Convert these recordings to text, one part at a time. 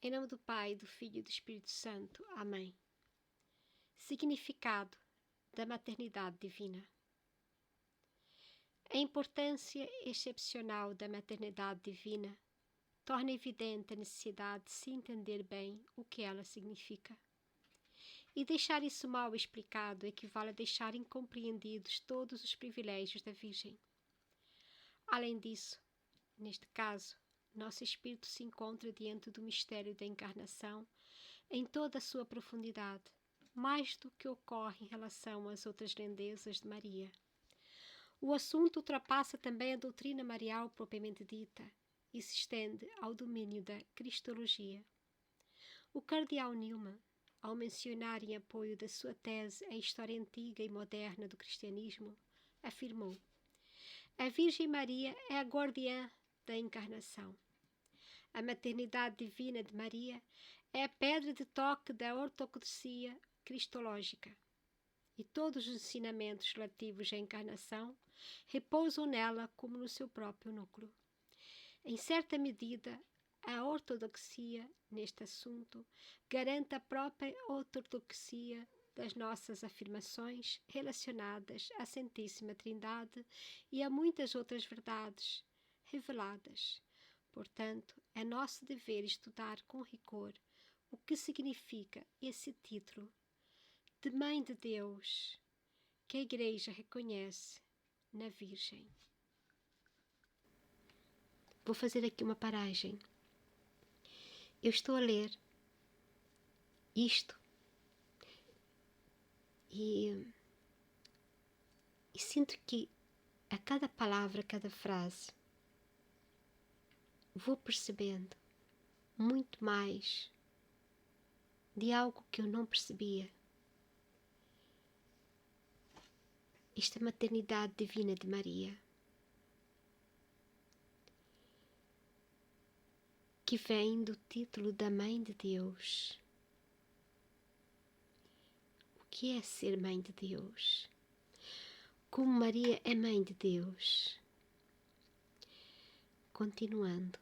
Em nome do Pai, do Filho e do Espírito Santo. Amém. Significado da maternidade divina. A importância excepcional da maternidade divina torna evidente a necessidade de se entender bem o que ela significa. E deixar isso mal explicado equivale a deixar incompreendidos todos os privilégios da Virgem. Além disso, neste caso, nosso espírito se encontra diante do mistério da encarnação em toda a sua profundidade, mais do que ocorre em relação às outras grandezas de Maria. O assunto ultrapassa também a doutrina marial propriamente dita e se estende ao domínio da cristologia. O cardeal Newman, ao mencionar em apoio da sua tese a história antiga e moderna do cristianismo, afirmou: a Virgem Maria é a guardiã da encarnação. A maternidade divina de Maria é a pedra de toque da ortodoxia cristológica, e todos os ensinamentos relativos à encarnação repousam nela como no seu próprio núcleo. Em certa medida, a ortodoxia, neste assunto, garante a própria ortodoxia das nossas afirmações relacionadas à Santíssima Trindade e a muitas outras verdades reveladas. Portanto, é nosso dever estudar com rigor o que significa esse título de Mãe de Deus que a Igreja reconhece na Virgem. Vou fazer aqui uma paragem. Eu estou a ler isto e sinto que a cada palavra, a cada frase, vou percebendo muito mais de algo que eu não percebia. Esta maternidade divina de Maria, que vem do título da Mãe de Deus. O que é ser Mãe de Deus? Como Maria é Mãe de Deus? Continuando.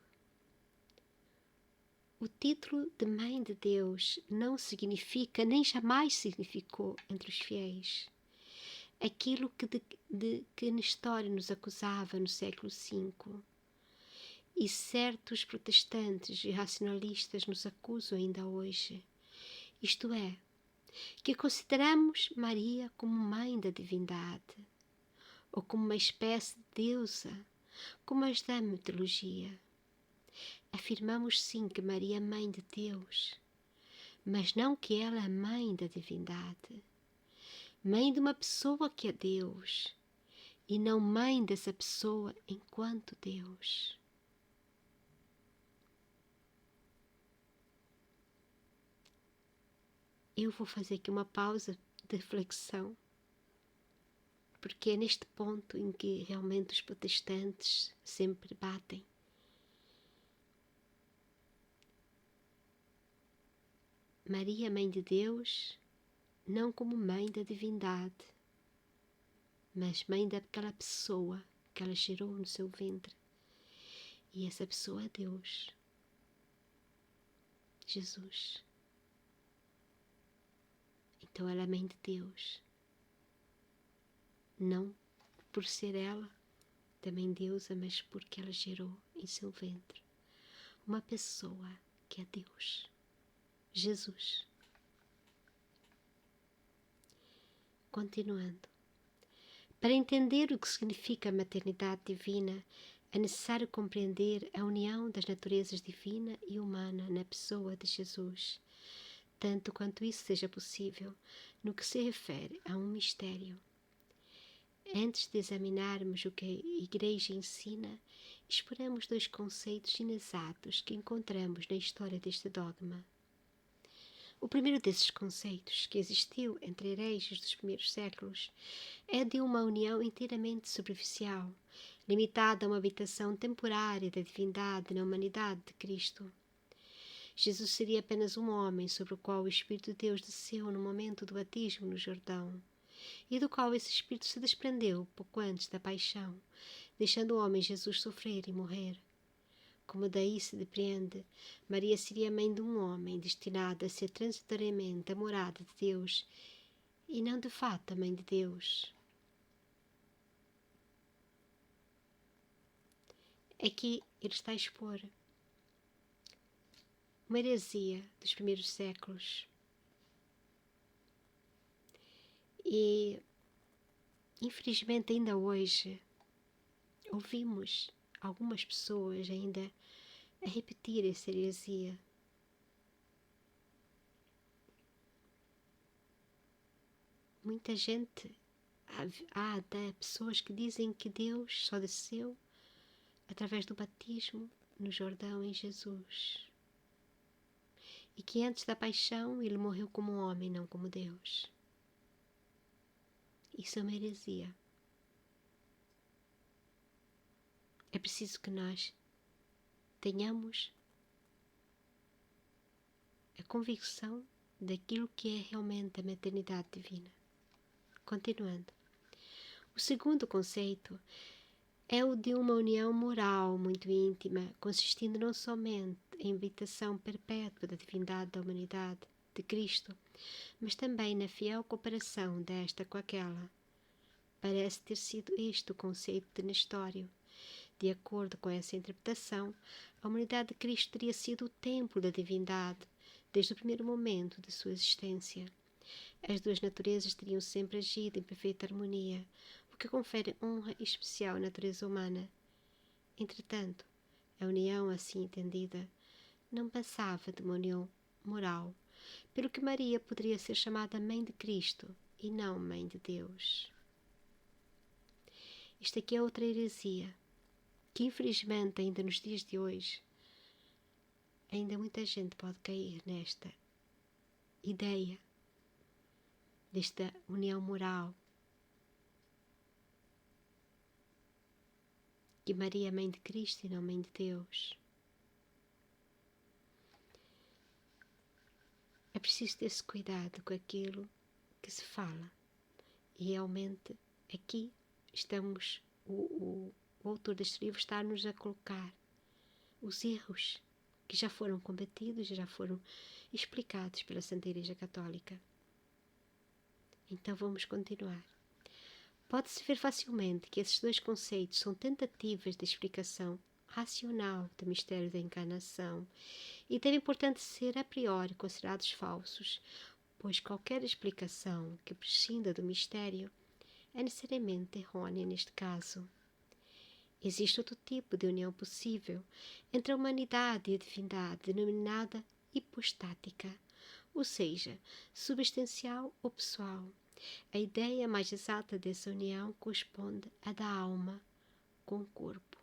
O título de Mãe de Deus não significa, nem jamais significou entre os fiéis, aquilo que Nestório nos acusava no século V, e certos protestantes e racionalistas nos acusam ainda hoje, isto é, que consideramos Maria como mãe da divindade, ou como uma espécie de deusa, como as da mitologia. Afirmamos sim que Maria é mãe de Deus, mas não que ela é mãe da divindade, mãe de uma pessoa que é Deus, e não mãe dessa pessoa enquanto Deus. Eu vou fazer aqui uma pausa de reflexão, porque é neste ponto em que realmente os protestantes sempre batem. Maria, Mãe de Deus, não como mãe da divindade, mas mãe daquela pessoa que ela gerou no seu ventre. E essa pessoa é Deus, Jesus. Então ela é mãe de Deus, não por ser ela também deusa, mas porque ela gerou em seu ventre uma pessoa que é Deus, Jesus. Continuando. Para entender o que significa a maternidade divina, é necessário compreender a união das naturezas divina e humana na pessoa de Jesus, tanto quanto isso seja possível, no que se refere a um mistério. Antes de examinarmos o que a Igreja ensina, exploramos dois conceitos inexatos que encontramos na história deste dogma. O primeiro desses conceitos, que existiu entre hereges dos primeiros séculos, é de uma união inteiramente superficial, limitada a uma habitação temporária da divindade na humanidade de Cristo. Jesus seria apenas um homem sobre o qual o Espírito de Deus desceu no momento do batismo no Jordão, e do qual esse Espírito se desprendeu pouco antes da paixão, deixando o homem Jesus sofrer e morrer. como daí se depreende, Maria seria mãe de um homem destinado a ser transitoriamente a morada de Deus e não de fato a mãe de Deus. Aqui ele está a expor uma heresia dos primeiros séculos. E, infelizmente, ainda hoje, ouvimos algumas pessoas ainda a repetir essa heresia. Muita gente, há até pessoas que dizem que Deus só desceu através do batismo no Jordão em Jesus. E que antes da paixão ele morreu como homem, não como Deus. Isso é uma heresia. É preciso que nós tenhamos a convicção daquilo que é realmente a maternidade divina. Continuando. O segundo conceito é o de uma união moral muito íntima, consistindo não somente em habitação perpétua da divindade da humanidade de Cristo, mas também na fiel cooperação desta com aquela. Parece ter sido este o conceito de Nestório. De acordo com essa interpretação, a humanidade de Cristo teria sido o templo da divindade desde o primeiro momento de sua existência. As duas naturezas teriam sempre agido em perfeita harmonia, o que confere honra especial à natureza humana. Entretanto, a união assim entendida não passava de uma união moral, pelo que Maria poderia ser chamada Mãe de Cristo e não Mãe de Deus. Isto aqui é outra heresia, que infelizmente ainda nos dias de hoje, ainda muita gente pode cair nesta ideia, desta união moral, que Maria é Mãe de Cristo e não Mãe de Deus. É preciso ter-se cuidado com aquilo que se fala. E realmente aqui estamos, o autor deste livro está-nos a colocar os erros que já foram combatidos, já foram explicados pela Santa Igreja Católica. Então vamos continuar. Pode-se ver facilmente que esses dois conceitos são tentativas de explicação racional do mistério da encarnação e devem, portanto, ser a priori considerados falsos, pois qualquer explicação que prescinda do mistério é necessariamente errônea neste caso. Existe outro tipo de união possível entre a humanidade e a divindade, denominada hipostática, ou seja, substancial ou pessoal. A ideia mais exata dessa união corresponde à da alma com o corpo.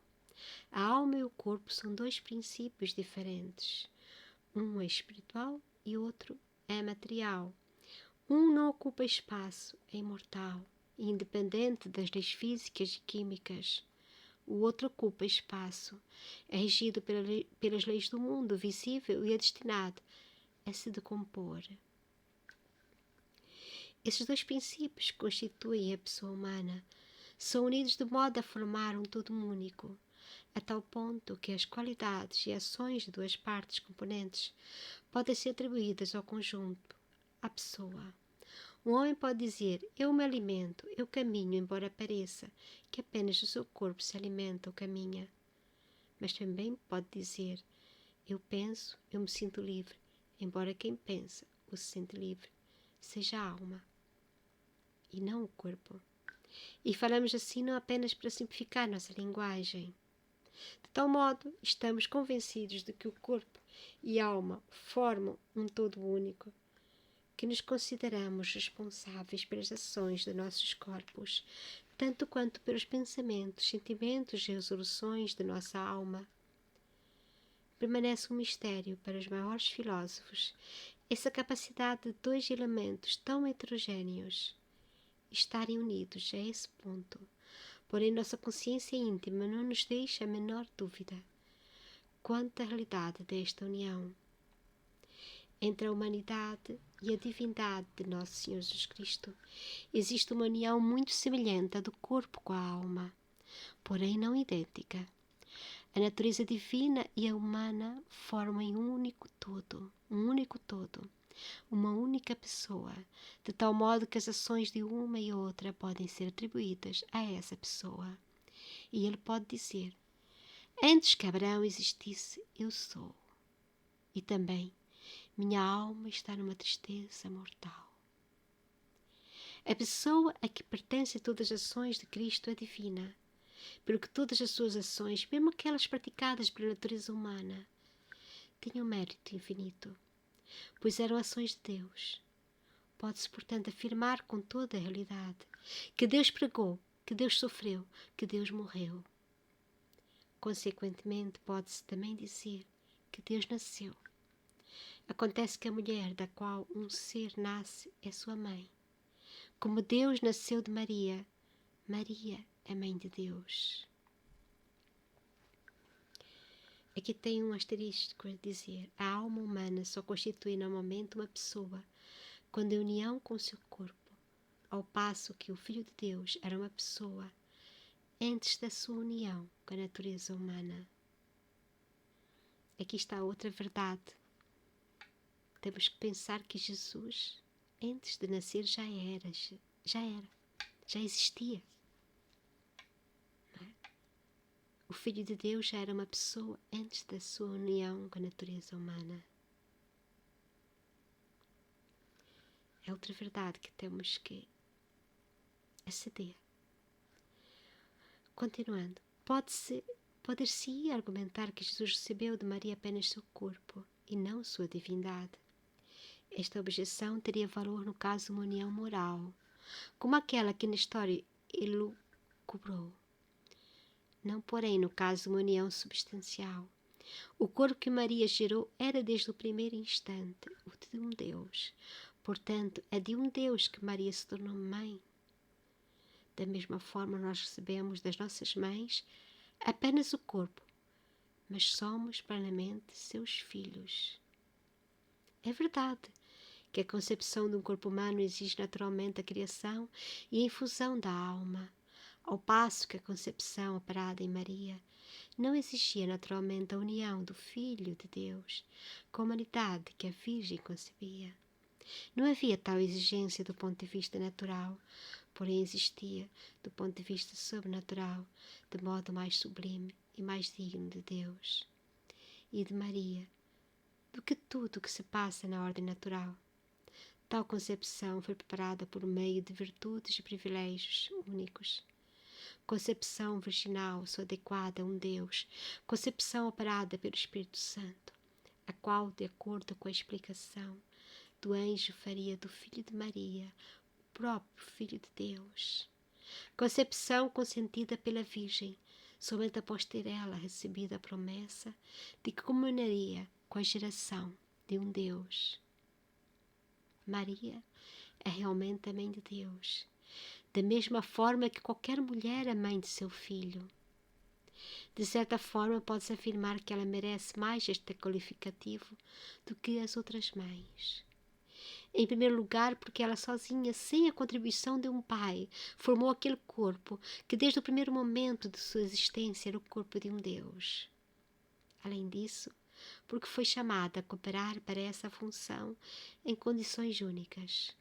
A alma e o corpo são dois princípios diferentes. Um é espiritual e outro é material. Um não ocupa espaço, é imortal e independente das leis físicas e químicas. O outro ocupa espaço, é regido pelas leis do mundo visível e é destinado a se decompor. Esses dois princípios que constituem a pessoa humana são unidos de modo a formar um todo único, a tal ponto que as qualidades e ações de duas partes componentes podem ser atribuídas ao conjunto, à pessoa. Um homem pode dizer, eu me alimento, eu caminho, embora pareça que apenas o seu corpo se alimenta ou caminha. Mas também pode dizer, eu penso, eu me sinto livre, embora quem pensa ou se sente livre seja a alma e não o corpo. E falamos assim não apenas para simplificar nossa linguagem. De tal modo, estamos convencidos de que o corpo e a alma formam um todo único, que nos consideramos responsáveis pelas ações de nossos corpos, tanto quanto pelos pensamentos, sentimentos e resoluções de nossa alma. Permanece um mistério para os maiores filósofos essa capacidade de dois elementos tão heterogêneos estarem unidos a esse ponto. Porém, nossa consciência íntima não nos deixa a menor dúvida quanto à realidade desta união entre a humanidade e a divindade de Nosso Senhor Jesus Cristo. Existe uma união muito semelhante à do corpo com a alma, porém não idêntica. A natureza divina e a humana formam um único todo, uma única pessoa, de tal modo que as ações de uma e outra podem ser atribuídas a essa pessoa. E ele pode dizer: antes que Abraão existisse, eu sou. E também, minha alma está numa tristeza mortal. A pessoa a que pertencem todas as ações de Cristo é divina, pelo que todas as suas ações, mesmo aquelas praticadas pela natureza humana, tinham mérito infinito, pois eram ações de Deus. Pode-se, portanto, afirmar com toda a realidade que Deus pregou, que Deus sofreu, que Deus morreu. Consequentemente, pode-se também dizer que Deus nasceu. Acontece que a mulher da qual um ser nasce é sua mãe. Como Deus nasceu de Maria, Maria é mãe de Deus. Aqui tem um asterisco a dizer: a alma humana só constitui normalmente uma pessoa quando em união com o seu corpo, ao passo que o Filho de Deus era uma pessoa antes da sua união com a natureza humana. Aqui está outra verdade. Temos que pensar que Jesus, antes de nascer, já existia. Não é? O Filho de Deus já era uma pessoa antes da sua união com a natureza humana. É outra verdade que temos que aceder. Continuando, poder-se argumentar que Jesus recebeu de Maria apenas seu corpo e não sua divindade. Esta objeção teria valor no caso de uma união moral, como aquela que na história elucubrou. Não, porém, no caso de uma união substancial. O corpo que Maria gerou era desde o primeiro instante o de um Deus. Portanto, é de um Deus que Maria se tornou mãe. Da mesma forma, nós recebemos das nossas mães apenas o corpo, mas somos plenamente seus filhos. É verdade que a concepção de um corpo humano exige naturalmente a criação e a infusão da alma, ao passo que a concepção operada em Maria não exigia naturalmente a união do Filho de Deus com a humanidade que a Virgem concebia. Não havia tal exigência do ponto de vista natural, porém existia do ponto de vista sobrenatural, de modo mais sublime e mais digno de Deus e de Maria do que tudo o que se passa na ordem natural. Tal concepção foi preparada por meio de virtudes e privilégios únicos. Concepção virginal só adequada a um Deus, concepção operada pelo Espírito Santo, a qual, de acordo com a explicação do anjo, faria do Filho de Maria o próprio Filho de Deus. Concepção consentida pela Virgem, somente após ter ela recebido a promessa de que comunaria com a geração de um Deus. Maria é realmente a mãe de Deus, da mesma forma que qualquer mulher é mãe de seu filho. De certa forma, pode-se afirmar que ela merece mais este qualificativo do que as outras mães. Em primeiro lugar, porque ela sozinha, sem a contribuição de um pai, formou aquele corpo que desde o primeiro momento de sua existência era o corpo de um Deus. Além disso, porque foi chamada a cooperar para essa função em condições únicas.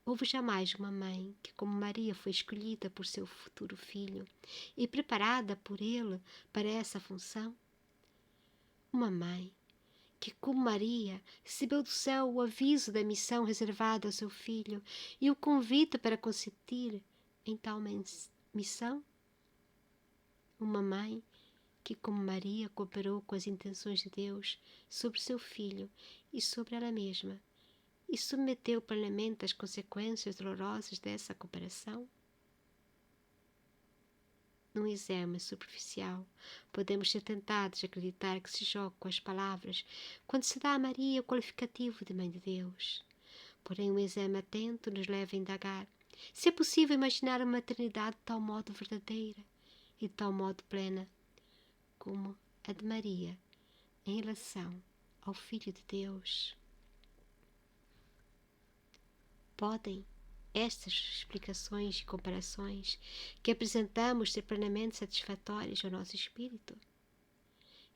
Houve jamais uma mãe que, como Maria, foi escolhida por seu futuro filho e preparada por ele para essa função? Uma mãe que, como Maria, recebeu do céu o aviso da missão reservada ao seu filho e o convite para consentir em tal missão? Uma mãe que, como Maria, cooperou com as intenções de Deus sobre seu filho e sobre ela mesma e submeteu plenamente às consequências dolorosas dessa cooperação? Num exame superficial, podemos ser tentados a acreditar que se joga com as palavras quando se dá a Maria o qualificativo de Mãe de Deus. Porém, um exame atento nos leva a indagar se é possível imaginar uma maternidade de tal modo verdadeira e de tal modo plena como a de Maria em relação ao Filho de Deus. Podem estas explicações e comparações que apresentamos ser plenamente satisfatórias ao nosso espírito?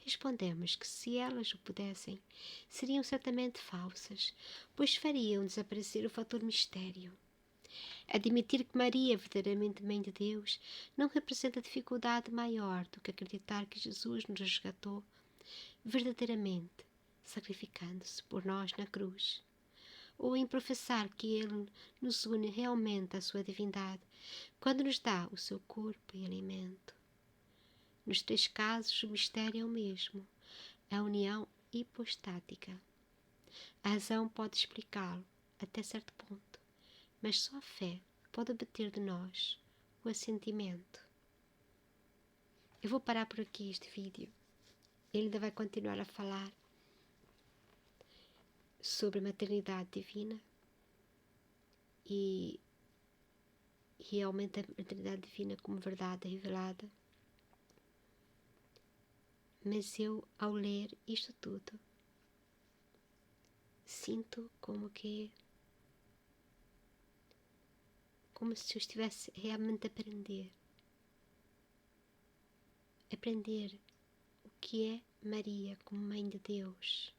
respondemos que, se elas o pudessem, seriam certamente falsas, pois fariam desaparecer o fator mistério. Admitir que Maria é verdadeiramente Mãe de Deus não representa dificuldade maior do que acreditar que Jesus nos resgatou verdadeiramente, sacrificando-se por nós na cruz, ou em professar que Ele nos une realmente à sua divindade, quando nos dá o seu corpo e alimento. Nos 3 casos, o mistério é o mesmo, a união hipostática. A razão pode explicá-lo até certo ponto, mas só a fé pode obter de nós o assentimento. Eu vou parar por aqui este vídeo. Ele ainda vai continuar a falar sobre a maternidade divina e realmente a maternidade divina como verdade revelada. Mas eu, ao ler isto tudo, sinto como se eu estivesse realmente a aprender o que é Maria como Mãe de Deus.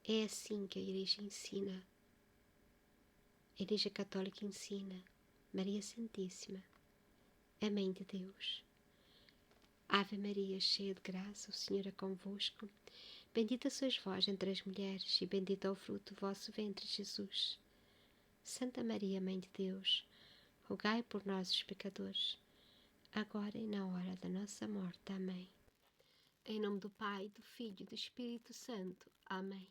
É assim que a Igreja ensina. A Igreja Católica ensina. Maria Santíssima é Mãe de Deus. Ave Maria, cheia de graça, o Senhor é convosco. Bendita sois vós entre as mulheres, e bendito é o fruto do vosso ventre, Jesus. Santa Maria, Mãe de Deus, rogai por nós, os pecadores, agora e na hora da nossa morte. Amém. Em nome do Pai, do Filho e do Espírito Santo. Amém.